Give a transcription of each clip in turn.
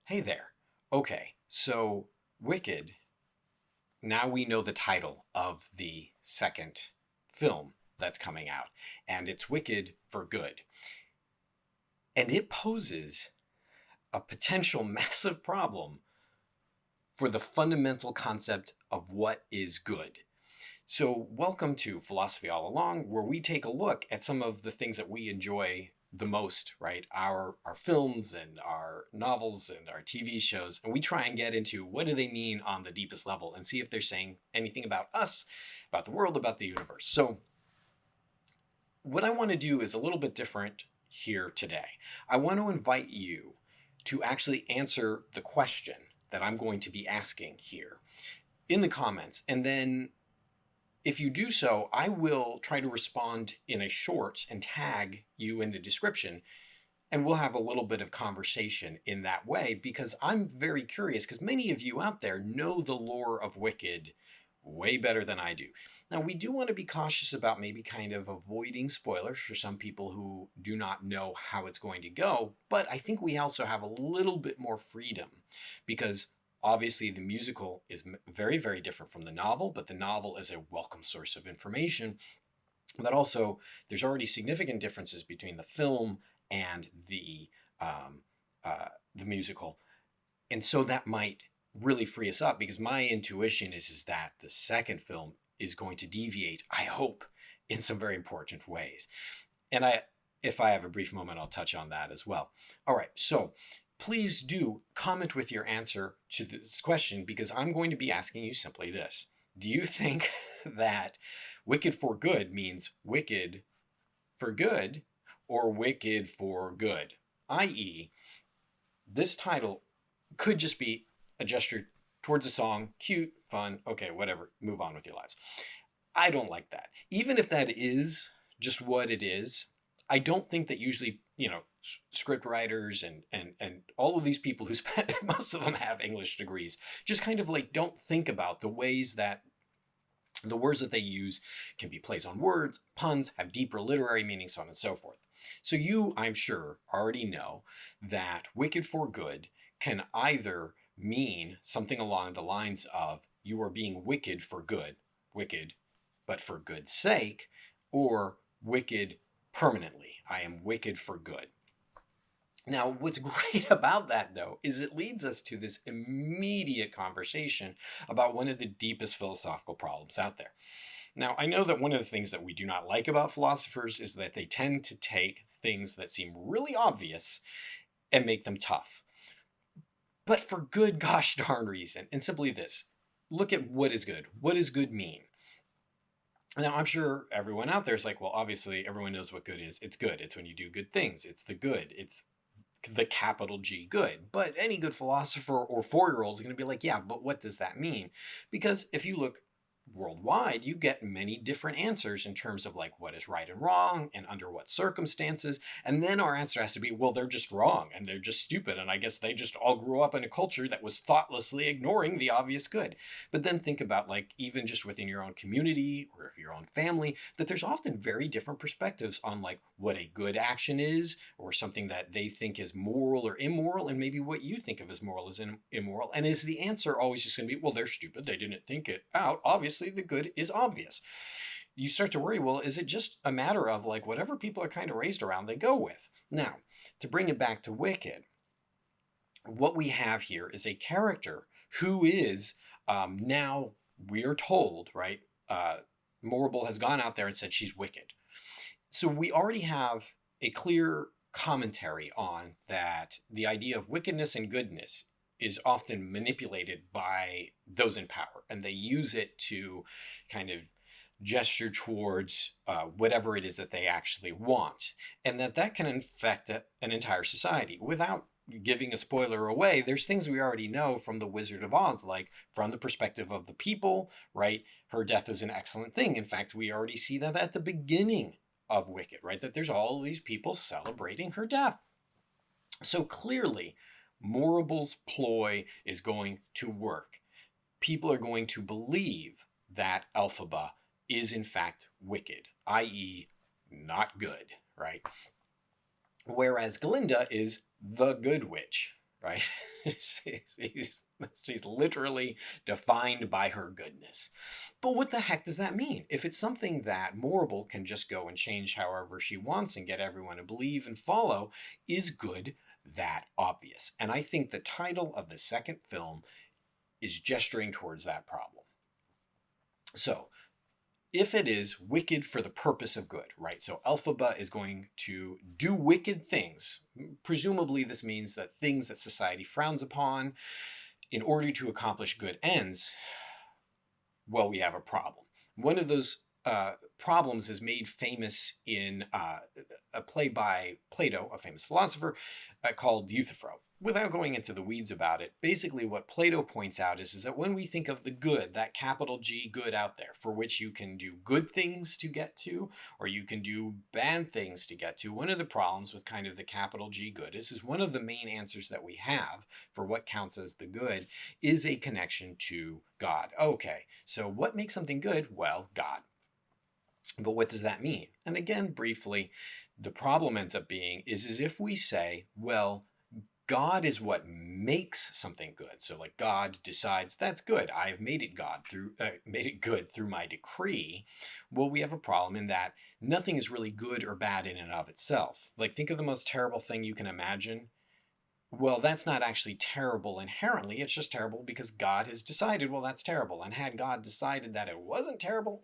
Hey there. Okay, so Wicked, now we know the title of the second film that's coming out, and it's Wicked for Good. And it poses a potential massive problem for the fundamental concept of what is good. So, welcome to Philosophy All Along, where we take a look at some of the things that we enjoy the most, right? Our films and our novels and our TV shows, and we try and get into what do they mean on the deepest level and see if they're saying anything about us, about the world, about the universe. So, what I want to do is a little bit different here today. I want to invite you to actually answer the question that I'm going to be asking here in the comments, and then if you do so, I will try to respond in a short and tag you in the description, and we'll have a little bit of conversation in that way because I'm very curious because many of you out there know the lore of Wicked way better than I do. Now, we do want to be cautious about maybe kind of avoiding spoilers for some people who do not know how it's going to go, but I think we also have a little bit more freedom because obviously the musical is very, very different from the novel, but the novel is a welcome source of information. But also, there's already significant differences between the film and um, the musical, and so that might really free us up because my intuition is that the second film is going to deviate, I hope, in some very important ways. And if I have a brief moment, I'll touch on that as well. All right, so please do comment with your answer to this question because I'm going to be asking you simply this. Do you think that Wicked for Good means wicked for good or wicked for good? I.e., this title could just be a gesture towards a song, cute, fun, okay, whatever, move on with your lives. I don't like that. Even if that is just what it is, I don't think that usually, script writers and all of these people who spend most of them have English degrees, just kind of like don't think about the ways that the words that they use can be plays on words, puns, have deeper literary meanings, so on and so forth. So you, I'm sure, already know that wicked for good can either mean something along the lines of you are being wicked for good, wicked, but for good's sake, or wicked permanently. I am wicked for good. Now, what's great about that, though, is it leads us to this immediate conversation about one of the deepest philosophical problems out there. Now, I know that one of the things that we do not like about philosophers is that they tend to take things that seem really obvious and make them tough. But for good gosh darn reason, and simply this look at what is good. What does good mean? Now, I'm sure everyone out there is like, well, obviously, everyone knows what good is. It's good. It's when you do good things. It's the good. It's the capital G good. But any good philosopher or 4-year-old is going to be like, yeah, but what does that mean? Because if you look worldwide, you get many different answers in terms of like what is right and wrong and under what circumstances. And then our answer has to be, well, they're just wrong and they're just stupid. And I guess they just all grew up in a culture that was thoughtlessly ignoring the obvious good. But then think about like even just within your own community or your own family, that there's often very different perspectives on like what a good action is or something that they think is moral or immoral, and maybe what you think of as moral is immoral. And is the answer always just going to be, well, they're stupid, they didn't think it out? Obviously, the good is obvious. You start to worry, well, is it just a matter of like whatever people are kind of raised around, they go with? Now, to bring it back to Wicked, what we have here is a character who is now, we're told, right? Morrible has gone out there and said she's wicked. So we already have a clear commentary on that the idea of wickedness and goodness is often manipulated by those in power, and they use it to kind of gesture towards whatever it is that they actually want, and that can affect an entire society. Without giving a spoiler away, there's things we already know from the Wizard of Oz, like from the perspective of the people, right? Her death is an excellent thing. In fact, we already see that at the beginning of Wicked, right? That there's all these people celebrating her death. So clearly, Morrible's ploy is going to work. People are going to believe that Elphaba is in fact wicked, i.e., not good, right? Whereas Glinda is the good witch, right? She's literally defined by her goodness. But what the heck does that mean? If it's something that Morrible can just go and change however she wants and get everyone to believe and follow, is good that obvious? And I think the title of the second film is gesturing towards that problem. So, if it is wicked for the purpose of good, right? So Elphaba is going to do wicked things. Presumably, this means that things that society frowns upon in order to accomplish good ends. Well, we have a problem. One of those problems is made famous in a play by Plato, a famous philosopher, called Euthyphro. Without going into the weeds about it, basically what Plato points out is that when we think of the good, that capital G good out there, for which you can do good things to get to, or you can do bad things to get to, one of the problems with kind of the capital G good is one of the main answers that we have for what counts as the good is a connection to God. Okay, so what makes something good? Well, God. But what does that mean? And again, briefly, the problem ends up being is if we say, well, God is what makes something good. So like God decides that's good. I've made it made it good through my decree. Well, we have a problem in that nothing is really good or bad in and of itself. Like think of the most terrible thing you can imagine. Well, that's not actually terrible inherently. It's just terrible because God has decided, well, that's terrible. And had God decided that it wasn't terrible,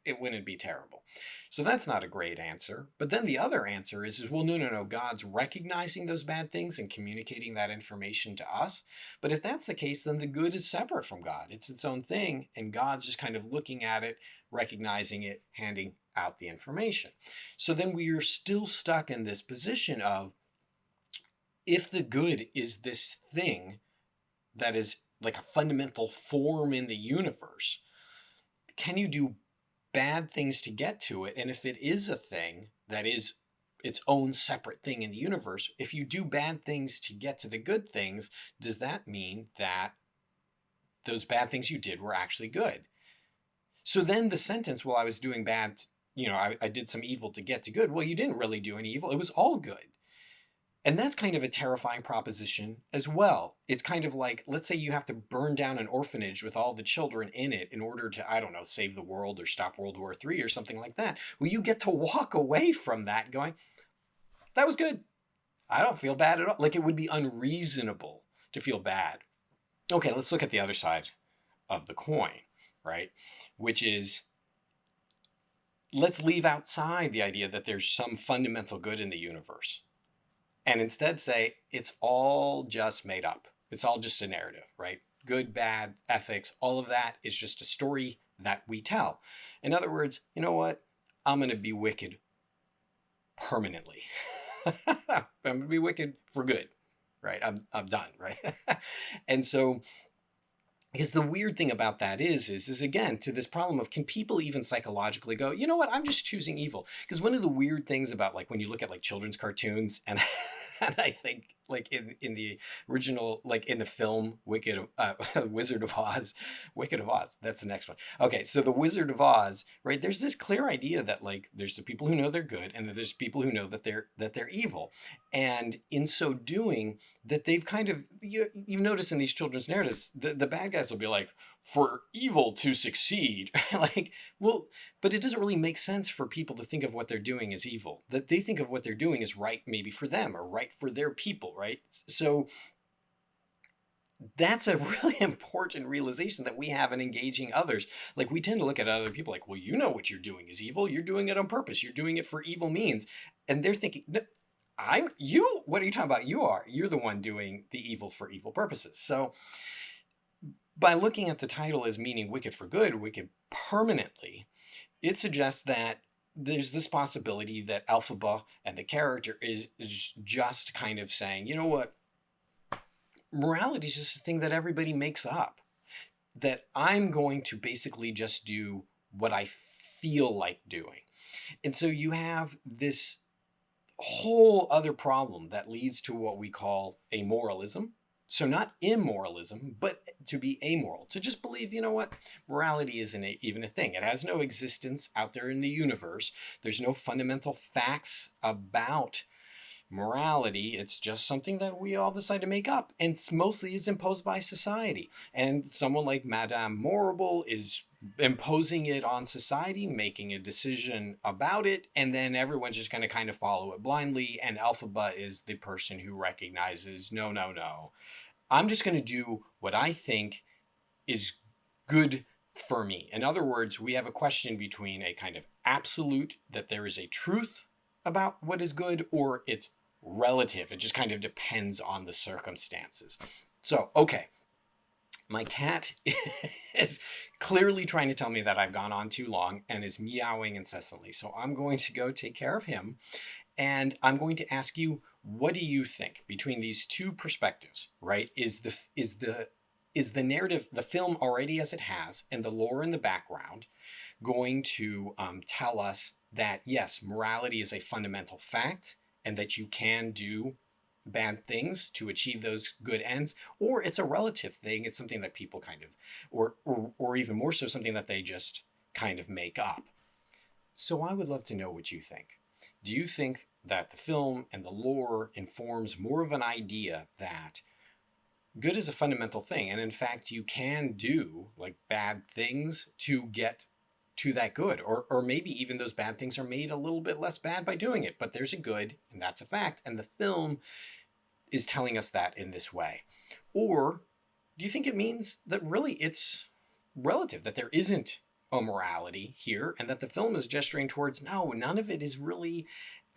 it wouldn't be terrible. So that's not a great answer. But then the other answer is well, no. God's recognizing those bad things and communicating that information to us. But if that's the case, then the good is separate from God. It's its own thing, and God's just kind of looking at it, recognizing it, handing out the information. So then we are still stuck in this position of if the good is this thing that is like a fundamental form in the universe, can you do bad things to get to it? And if it is a thing that is its own separate thing in the universe, if you do bad things to get to the good things, does that mean that those bad things you did were actually good? So then the sentence, well, I was doing bad, I did some evil to get to good. Well, you didn't really do any evil. It was all good. And that's kind of a terrifying proposition as well. It's kind of like, let's say you have to burn down an orphanage with all the children in it in order to, I don't know, save the world or stop World War III or something like that. Well, you get to walk away from that going, that was good. I don't feel bad at all. Like it would be unreasonable to feel bad. Okay, let's look at the other side of the coin, right? Which is, let's leave outside the idea that there's some fundamental good in the universe. And instead say it's all just made up. It's all just a narrative, right? Good, bad, ethics, all of that is just a story that we tell. In other words, you know what? I'm going to be wicked permanently. I'm going to be wicked for good, right? I'm done, right? And so, because the weird thing about that is again, to this problem of can people even psychologically go, you know what, I'm just choosing evil? Because one of the weird things about like when you look at like children's cartoons and and I think like in the original, like in the film Wizard of Oz, Wicked of Oz, that's the next one. Okay, so the Wizard of Oz, right? There's this clear idea that like there's the people who know they're good and that there's people who know that they're evil, and in so doing, that they've kind of you notice in these children's narratives, the bad guys will be like, for evil to succeed, like, well, but it doesn't really make sense for people to think of what they're doing as evil. That they think of what they're doing as right, maybe for them or right for their people, right? So that's a really important realization that we have in engaging others. Like we tend to look at other people like, well, you know what you're doing is evil. You're doing it on purpose. You're doing it for evil means. And they're thinking, no, what are you talking about? You're the one doing the evil for evil purposes. So by looking at the title as meaning wicked for good, wicked permanently, it suggests that there's this possibility that Elphaba and the character is just kind of saying, you know what, morality is just a thing that everybody makes up. That I'm going to basically just do what I feel like doing. And so you have this whole other problem that leads to what we call amoralism. So not immoralism, but to be amoral, to just believe, you know what, morality isn't even a thing. It has no existence out there in the universe. There's no fundamental facts about Morality, it's just something that we all decide to make up, and it's mostly is imposed by society. And someone like Madame Morrible is imposing it on society, making a decision about it, and then everyone's just going to kind of follow it blindly. And Elphaba is the person who recognizes, no, no, no, I'm just going to do what I think is good for me. In other words, we have a question between a kind of absolute, that there is a truth about what is good, or it's relative. It just kind of depends on the circumstances. So, okay, my cat is clearly trying to tell me that I've gone on too long and is meowing incessantly. So I'm going to go take care of him. And I'm going to ask you, what do you think between these two perspectives, right? Is the narrative, the film already as it has, and the lore in the background, going to tell us that yes, morality is a fundamental fact, and that you can do bad things to achieve those good ends, or it's a relative thing, it's something that people kind of, or even more so, something that they just kind of make up? So I would love to know what you think. Do you think that the film and the lore informs more of an idea that good is a fundamental thing, and in fact you can do like bad things to get to that good, or maybe even those bad things are made a little bit less bad by doing it, but there's a good and that's a fact, and the film is telling us that in this way? Or do you think it means that really it's relative, that there isn't a morality here, and that the film is gesturing towards, no, none of it is really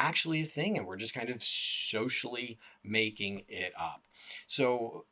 actually a thing, and we're just kind of socially making it up? So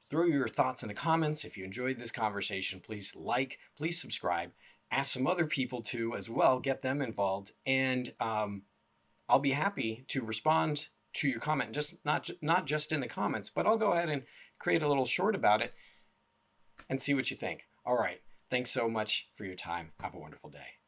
throw your thoughts in the comments. If you enjoyed this conversation, please like, please subscribe, ask some other people to as well, get them involved, and I'll be happy to respond to your comment, just not just in the comments, but I'll go ahead and create a little short about it and see what you think. All right. Thanks so much for your time. Have a wonderful day.